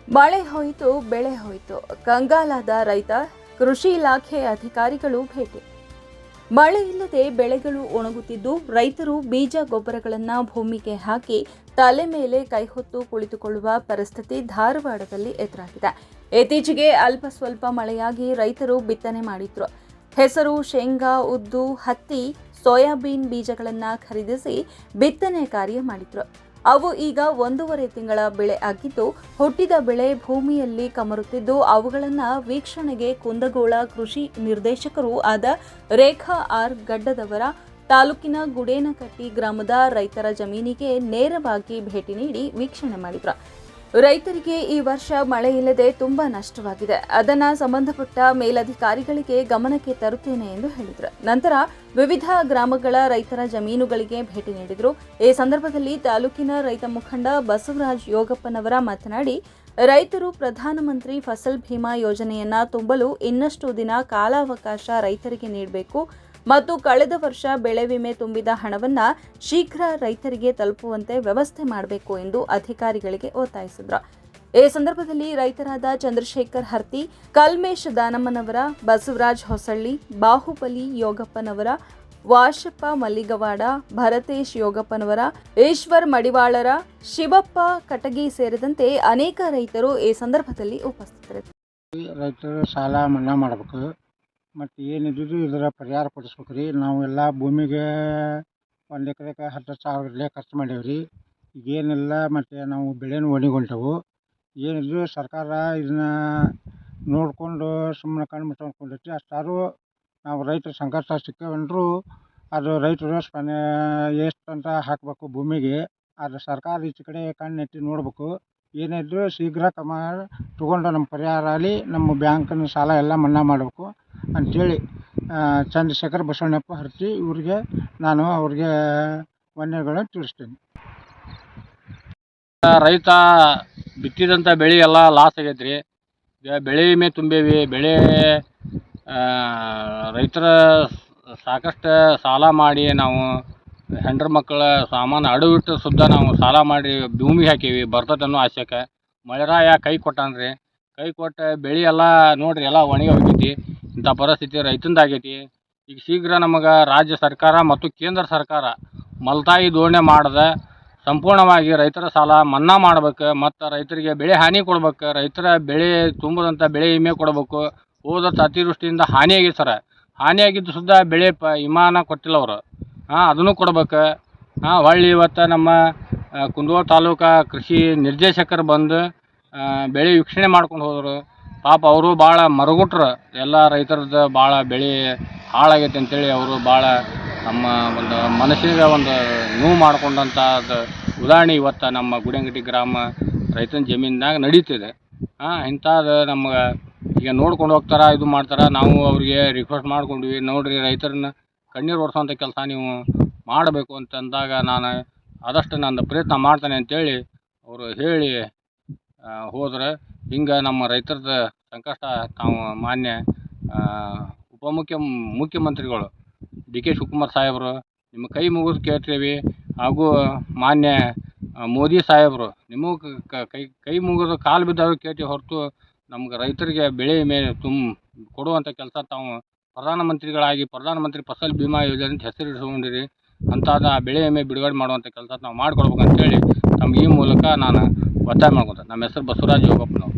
ಮಳೆ ಹೋಯಿತು, ಬೆಳೆ ಹೋಯಿತು. ಕಂಗಾಲಾದ ರೈತ, ಕೃಷಿ ಇಲಾಖೆ ಅಧಿಕಾರಿಗಳು ಭೇಟಿ. ಮಳೆ ಇಲ್ಲದೆ ಬೆಳೆಗಳು ಒಣಗುತ್ತಿದ್ದು, ರೈತರು ಬೀಜ ಗೊಬ್ಬರಗಳನ್ನು ಭೂಮಿಗೆ ಹಾಕಿ ತಲೆ ಮೇಲೆ ಕೈಹೊತ್ತು ಕುಳಿತುಕೊಳ್ಳುವ ಪರಿಸ್ಥಿತಿ ಧಾರವಾಡದಲ್ಲಿ ಎದುರಾಗಿದೆ. ಇತ್ತೀಚೆಗೆ ಅಲ್ಪ ಸ್ವಲ್ಪ ಮಳೆಯಾಗಿ ರೈತರು ಬಿತ್ತನೆ ಮಾಡಿದ್ರು. ಹೆಸರು, ಶೇಂಗಾ, ಉದ್ದು, ಹತ್ತಿ, ಸೋಯಾಬೀನ್ ಬೀಜಗಳನ್ನು ಖರೀದಿಸಿ ಬಿತ್ತನೆ ಕಾರ್ಯ ಮಾಡಿದ್ರು. ಅವು ಈಗ 1.5 ತಿಂಗಳ ಬೆಳೆ ಆಗಿದ್ದು, ಹುಟ್ಟಿದ ಬೆಳೆ ಭೂಮಿಯಲ್ಲಿ ಕಮರುತ್ತಿದ್ದು, ಅವುಗಳನ್ನು ವೀಕ್ಷಣೆಗೆ ಕುಂದಗೋಳ ಕೃಷಿ ನಿರ್ದೇಶಕರು ಆದ ರೇಖಾ ಆರ್ ಗಡ್ಡದವರ ತಾಲೂಕಿನ ಗುಡೇನಕಟ್ಟಿ ಗ್ರಾಮದ ರೈತರ ಜಮೀನಿಗೆ ನೇರವಾಗಿ ಭೇಟಿ ನೀಡಿ ವೀಕ್ಷಣೆ ಮಾಡಿದ್ರು. ರೈತರಿಗೆ ಈ ವರ್ಷ ಮಳೆ ಇಲ್ಲದೆ ತುಂಬಾ ನಷ್ಟವಾಗಿದೆ. ಅದನ್ನು ಸಂಬಂಧಪಟ್ಟ ಮೇಲಧಿಕಾರಿಗಳಿಗೆ ಗಮನಕ್ಕೆ ತರುತ್ತೇನೆ ಎಂದು ಹೇಳಿದರು. ನಂತರ ವಿವಿಧ ಗ್ರಾಮಗಳ ರೈತರ ಜಮೀನುಗಳಿಗೆ ಭೇಟಿ ನೀಡಿದರು. ಈ ಸಂದರ್ಭದಲ್ಲಿ ತಾಲೂಕಿನ ರೈತ ಮುಖಂಡ ಬಸವರಾಜ್ ಯೋಗಪ್ಪನವರ ಮಾತನಾಡಿ, ರೈತರು ಪ್ರಧಾನಮಂತ್ರಿ ಫಸಲ್ ಭೀಮಾ ಯೋಜನೆಯನ್ನ ತುಂಬಲು ಇನ್ನಷ್ಟು ದಿನ ಕಾಲಾವಕಾಶ ರೈತರಿಗೆ ನೀಡಬೇಕು ಮತ್ತು ಕಳೆದ ವರ್ಷ ಬೆಳೆ ವಿಮೆ ತುಂಬಿದ ಹಣವನ್ನು ಶೀಘ್ರ ರೈತರಿಗೆ ತಲುಪುವಂತೆ ವ್ಯವಸ್ಥೆ ಮಾಡಬೇಕು ಎಂದು ಅಧಿಕಾರಿಗಳಿಗೆ ಒತ್ತಾಯಿಸಿದರು. ಈ ಸಂದರ್ಭದಲ್ಲಿ ರೈತರಾದ ಚಂದ್ರಶೇಖರ್ ಹರ್ತಿ, ಕಲ್ಮೇಶ್ ದಾನಮ್ಮನವರ, ಬಸವರಾಜ್ ಹೊಸಳ್ಳಿ, ಬಾಹುಬಲಿ ಯೋಗಪ್ಪನವರ, ವಾಶಪ್ಪ ಮಲ್ಲಿಗವಾಡ, ಭರತೇಶ್ ಯೋಗಪ್ಪನವರ, ಈಶ್ವರ್ ಮಡಿವಾಳರ, ಶಿವಪ್ಪ ಕಟಗಿ ಸೇರಿದಂತೆ ಅನೇಕ ರೈತರು ಈ ಸಂದರ್ಭದಲ್ಲಿ ಉಪಸ್ಥಿತರಿದ್ದರು. ರೈತರು ಸಾಲ ಮನ್ನಾ ಮಾಡಬೇಕು ಮತ್ತು ಏನಿದ್ರು ಇದರ ಪರಿಹಾರ ಕೊಡಿಸ್ಬೇಕು ರೀ. ನಾವು ಎಲ್ಲ ಭೂಮಿಗೆ 1 ಎಕರೆಗೆ 10,000 ಖರ್ಚು ಮಾಡೀವಿ ರೀ. ಈಗೇನಿಲ್ಲ ಮತ್ತು ನಾವು ಬೆಳೆನೂ ಒಣಗೊಂಡವು. ಏನಿದ್ರು ಸರ್ಕಾರ ಇದನ್ನ ನೋಡಿಕೊಂಡು ಸುಮ್ಮನೆ ಕಣ್ಣು ಮುಚ್ಕೊಂಡ್ಕೊಂಡೈತಿ. ಅಷ್ಟಾದ್ರೂ ನಾವು ರೈತರು ಸಂಕಷ್ಟ ಸಿಕ್ಕವಂದ್ರೂ ಅದು ರೈತರು ಎಷ್ಟಂತ ಹಾಕಬೇಕು ಭೂಮಿಗೆ. ಅದು ಸರ್ಕಾರ ಈಚೆ ಕಡೆ ಕಣ್ಣೆತ್ತಿ ನೋಡಬೇಕು. ಏನಿದ್ರು ಶೀಘ್ರ ಕ್ರಮ ತಗೊಂಡು ನಮ್ಮ ಪರಿಹಾರ ಆಗಲಿ, ನಮ್ಮ ಬ್ಯಾಂಕಿನ ಸಾಲ ಎಲ್ಲ ಮನ್ನಾ ಮಾಡಬೇಕು ಅಂಥೇಳಿ ಚಂದ್ರಶೇಖರ್ ಬಸವಣ್ಣಪ್ಪ ಹರ್ತಿ ಇವ್ರಿಗೆ ನಾನು ಅವ್ರಿಗೆ ವಂದನೆಗಳನ್ನು ತಿಳಿಸ್ತೀನಿ. ರೈತ ಬಿತ್ತಿದಂಥ ಬೆಳೆ ಎಲ್ಲ ಲಾಸ್ ಆಗೈತೆ ರೀ. ಈಗ ಬೆಳೆ ವಿಮೆ ತುಂಬೇವಿ. ಬೆಳೆ ರೈತರ ಸಾಕಷ್ಟು ಸಾಲ ಮಾಡಿ ನಾವು ಹೆಂಡ್ರ ಮಕ್ಕಳ ಸಾಮಾನು ಅಡವಿಟ್ಟು ಸುದ್ದ ನಾವು ಸಾಲ ಮಾಡಿ ಭೂಮಿಗೆ ಹಾಕೀವಿ ಬರ್ತದೆ ಅನ್ನೋ ಆಶೆಗೆ. ಮಳೆರಾಯ ಕೈ ಕೊಟ್ಟಾನ್ರಿ. ಕೈ ಕೊಟ್ಟ ಬೆಳೆ ಎಲ್ಲ ನೋಡಿರಿ ಎಲ್ಲ ಒಣಗಿ ಹೋಗೈತಿ. ಇಂಥ ಪರಿಸ್ಥಿತಿ ರೈತಂದಾಗೈತಿ. ಈಗ ಶೀಘ್ರ ನಮಗೆ ರಾಜ್ಯ ಸರ್ಕಾರ ಮತ್ತು ಕೇಂದ್ರ ಸರ್ಕಾರ ಮಲ್ತಾಯಿ ಧೋರಣೆ ಮಾಡದೆ ಸಂಪೂರ್ಣವಾಗಿ ರೈತರ ಸಾಲ ಮನ್ನಾ ಮಾಡ್ಬೇಕು ಮತ್ತು ರೈತರಿಗೆ ಬೆಳೆ ಹಾನಿ ಕೊಡ್ಬೇಕು. ರೈತರ ಬೆಳೆ ತುಂಬದಂಥ ಬೆಳೆ ವಿಮೆ ಕೊಡಬೇಕು. ಹೋದ ಅತಿವೃಷ್ಟಿಯಿಂದ ಹಾನಿಯಾಗಿದೆ ಸರ್. ಹಾನಿಯಾಗಿದ್ದು ಸುದ್ದ ಬೆಳೆ ವಿಮಾನ ಕೊಟ್ಟಿಲ್ಲ ಅವರು. ಅದನ್ನು ಕೊಡ್ಬೇಕು. ಹೊಳ್ಳಿ ಇವತ್ತು ನಮ್ಮ ಕುಂದಗೋಳ ತಾಲೂಕು ಕೃಷಿ ನಿರ್ದೇಶಕರು ಬಂದು ಬೆಳೆ ವೀಕ್ಷಣೆ ಮಾಡ್ಕೊಂಡು ಹೋದರು. ಪಾಪ ಅವರು ಭಾಳ ಮರಗುಟ್ರು. ಎಲ್ಲ ರೈತರದ್ದು ಭಾಳ ಬೆಳೆ ಹಾಳಾಗೈತೆ ಅಂತೇಳಿ ಅವರು ಭಾಳ ನಮ್ಮ ಒಂದು ಮನಸ್ಸಿಗೆ ಒಂದು ನೋವು ಮಾಡ್ಕೊಂಡಂಥ ಉದಾಹರಣೆ ಇವತ್ತು ನಮ್ಮ ಗುಡೇನಕಟ್ಟಿ ಗ್ರಾಮ ರೈತನ ಜಮೀನಿನಾಗ ನಡೀತಿದೆ. ಇಂಥದ್ದು ನಮ್ಗೆ ಈಗ ನೋಡ್ಕೊಂಡು ಹೋಗ್ತಾರೆ, ಇದು ಮಾಡ್ತಾರೆ. ನಾವು ಅವ್ರಿಗೆ ರಿಕ್ವೆಸ್ಟ್ ಮಾಡ್ಕೊಂಡ್ವಿ, ನೋಡಿರಿ ರೈತರನ್ನ ಕಣ್ಣೀರು ಒರೆಸೋಂಥ ಕೆಲಸ ನೀವು ಮಾಡಬೇಕು ಅಂತಂದಾಗ ನಾನು ಆದಷ್ಟು ನನ್ನ ಪ್ರಯತ್ನ ಮಾಡ್ತೇನೆ ಅಂತೇಳಿ ಅವರು ಹೇಳಿ ಹೋದ್ರೆ. ಹಿಂಗೆ ನಮ್ಮ ರೈತರದ ಸಂಕಷ್ಟ ತಾವು ಮಾನ್ಯ ಮುಖ್ಯಮಂತ್ರಿಗಳು ಡಿ ಕೆ ಶಿವಕುಮಾರ್ ಸಾಹೇಬರು ನಿಮ್ಮ ಕೈ ಮುಗಿದು ಕೇಳ್ತೀವಿ, ಹಾಗೂ ಮಾನ್ಯ ಮೋದಿ ಸಾಹೇಬರು ನಿಮಗೂ ಕೈ ಮುಗಿದು ಕಾಲು ಬಿದ್ದಾದ್ರು ಕೇಳ್ತೀವಿ ಹೊರತು ನಮ್ಗೆ ರೈತರಿಗೆ ಬೆಳೆ ವಿಮೆ ಕೊಡುವಂಥ ಕೆಲಸ ತಾವು ಪ್ರಧಾನಮಂತ್ರಿ ಫಸಲ್ ಭೀಮಾ ಯೋಜನೆ ಅಂತ ಹೆಸರಿಸ್ಕೊಂಡಿರಿ. ಅಂಥದ್ದು ಬೆಳೆ ವಿಮೆ ಬಿಡುಗಡೆ ಮಾಡುವಂಥ ಕೆಲಸ ನಾವು ಮಾಡಿಕೊಡ್ಬೇಕು ಅಂತೇಳಿ ತಮ್ಗೆ ಈ ಮೂಲಕ ನಾನು ಒತ್ತಾಯ ಮಾಡ್ಕೊತೀನಿ. ನಮ್ಮ ಹೆಸರು ಬಸವರಾಜ್ ಯೋಗಪ್ಪನವರು.